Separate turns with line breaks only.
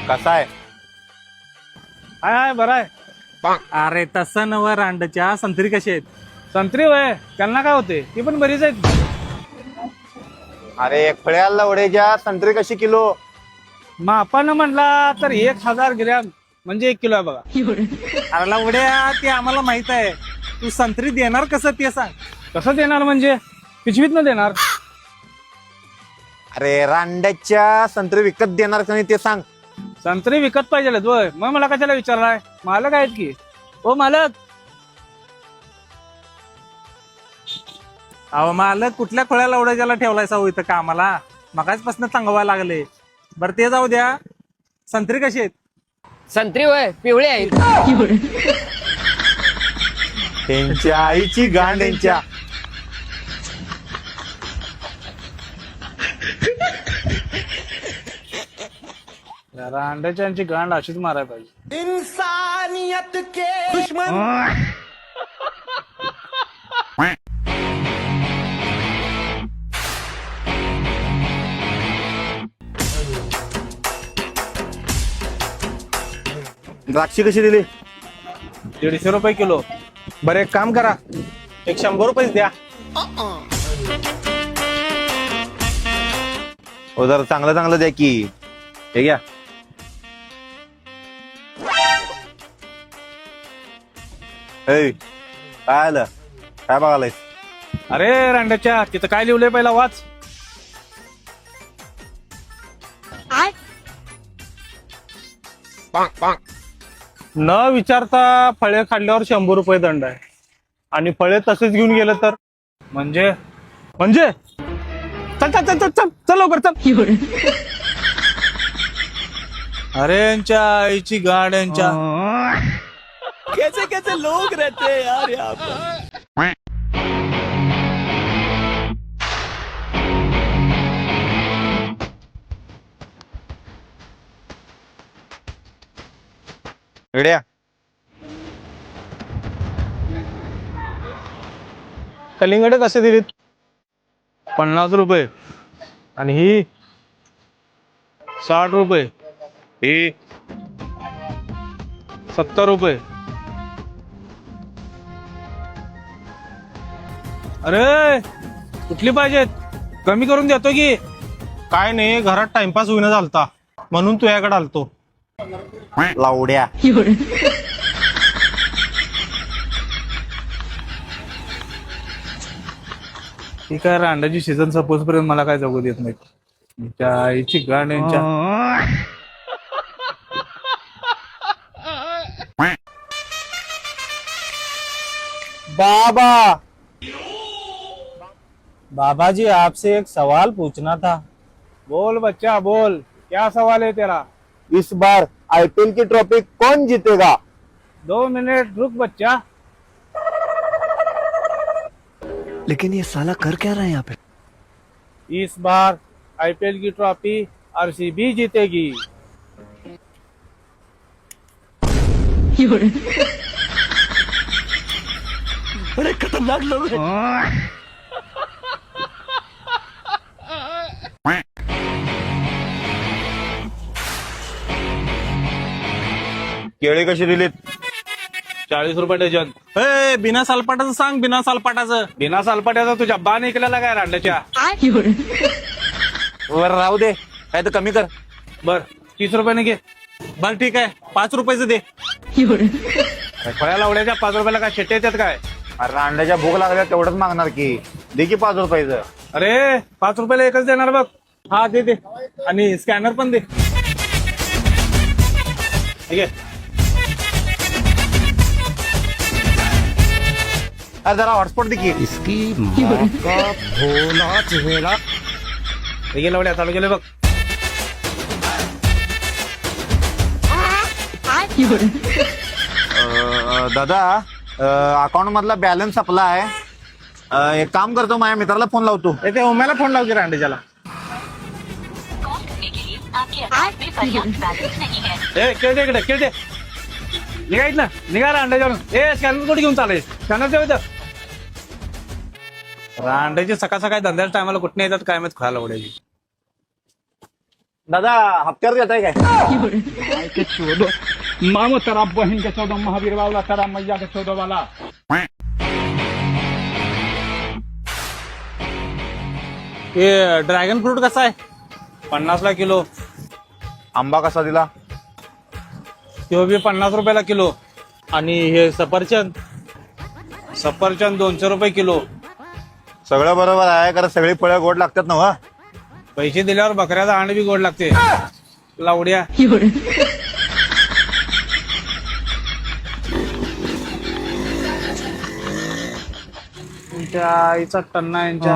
कसा आहे?
हाय हाय बरं आहे.
अरे तसं नव रांडच्या संत्री कशी आहेत?
संत्री वय त्यांना काय होते ती पण बरीच आहेत.
अरे फळ्या लवड्याच्या संत्री कशी किलो?
मापानं म्हणला तर 1000 ग्रॅम म्हणजे 1 किलो आहे बघा.
अरे लावड्या ते आम्हाला माहित आहे, तू संत्री देणार कसं ते सांग.
कसं देणार म्हणजे पिशवीत न देणार.
अरे रांड्याच्या संत्री विकत देणार का नाही ते सांग.
संत्री विकत पाहिजे वय मग मला कशाला विचारलाय. मालक आहेत की. हो मालक.
अहो मालक कुठल्या खोळ्या लावड्याला ठेवलायचा हो इथं कामाला? मगाचपासून तंगवा लागले. बरं ते जाऊ द्या, संत्री कशी आहेत?
संत्री वय पिवळे आहेत.
त्यांच्या आईची गांड यांच्या.
जरा अंड्याची यांची गांड अशीच मारायला पाहिजे.
इंसानियत के दुश्मन.
द्राक्षी कशी दिली?
150 रुपये किलो.
बरं एक काम करा, एक 100 रुपये द्या.
हो जरा चांगलं चांगलं द्या की. हे घ्या. ए, काय आलं? काय बघायलाय?
अरे रांड्याच्या तिथं काय लिहिलंय पहिला वाच. न विचारता फळे खाल्ल्यावर 100 रुपये दंड आहे आणि फळे तसेच घेऊन गेलं तर म्हणजे म्हणजे चल चल चल चल चल चल लवकर चल. अरे यांच्या आईची गाड यांच्या.
कैसे कैसे लोग रहते हैं यार यहाँ पर.
रेड्या.
कलिंगड कसे दिलीत? 50 रुपये आणि ही 60 रुपये.
ही
70 रुपये. अरे कुठली पाहिजेत? कमी करून देतो की.
काय नाही, घरात टाइमपास होईना झालता म्हणून तुझ्याकडे आलतो.
लावड्या.
ही काय रांडाची सीझन सपोज पर्यंत मला काय जगू देत नाही. त्या आईची गांड यांच्या.
बाबा, बाबा जी आपसे एक सवाल पूछना था.
बोल बच्चा बोल, क्या सवाल है तेरा?
इस बार आईपीएल की ट्रॉफी कौन जीतेगा?
2 मिनट रुक बच्चा.
लेकिन ये साला कर क्या रहा है यहाँ पे?
इस बार आईपीएल की ट्रॉफी आरसीबी जीतेगी.
बड़े खतरनाक लोग हैं.
केळी कशी दिलीत?
40 रुपये डझन.
ए, बिना सालपाटाचं सांग, बिना सालपाटाचं.
बिना सालपाट्याचा तुझ्या बाण ऐकलेला काय रांडाच्या?
वर राहू दे, काय तर कमी कर.
बर 30 रुपयाने घे.
बरं ठीक आहे, 5 रुपयाचं दे.
फळ्या लावड्याच्या 5 रुपयाला काय शेट्टे येतात काय?
अरे रांड्याच्या भूक लागल्या तेवढंच मागणार की. दे की 5 रुपयाचं.
अरे 5 रुपयाला एकच देणार बघ.
हा दे दे, आणि स्कॅनर पण दे.
ठीक आहे.
अरे जरा हॉटस्पॉट दे की.
इसकी माँ का भोला चेहरा.
हे घे लावड्या चालू केले बघ.
दादा अकाउंट मधला बॅलन्स संपला आहे. एक काम करतो, माझ्या मित्राला फोन लावतो.
ते उम्याला फोन लाव की रांडेच्याला.
खेळ दे इकडे, खेळ दे. निघायच ना, निघा रांड्याच्या. स्कॅनर कुठे घेऊन चालाय? स्कॅनर ठेवायचं. रांड्याची सकाळ सकाळी धंद्याच्या टायमाला कुठे येतात काय माहित खायला उडायची.
दादा हप्त्यावर देताय काय
मामो तेरा बहन के 14 महावीर वाला तेरा मैया के 14 वाला.
हे ड्रॅगन फ्रूट कसा आहे?
50 ला किलो.
आंबा कसा दिला?
तो बी 50 रुपयाला किलो. आणि हे सफरचंद 200 रुपये किलो.
सगळं बरोबर आहे, कारण सगळी फळं गोड लागतात ना वा.
पैसे दिल्यावर बकऱ्याचा अंड बी गोड लागते. लावड्या. तुमच्या आईचा टन्ना यांच्या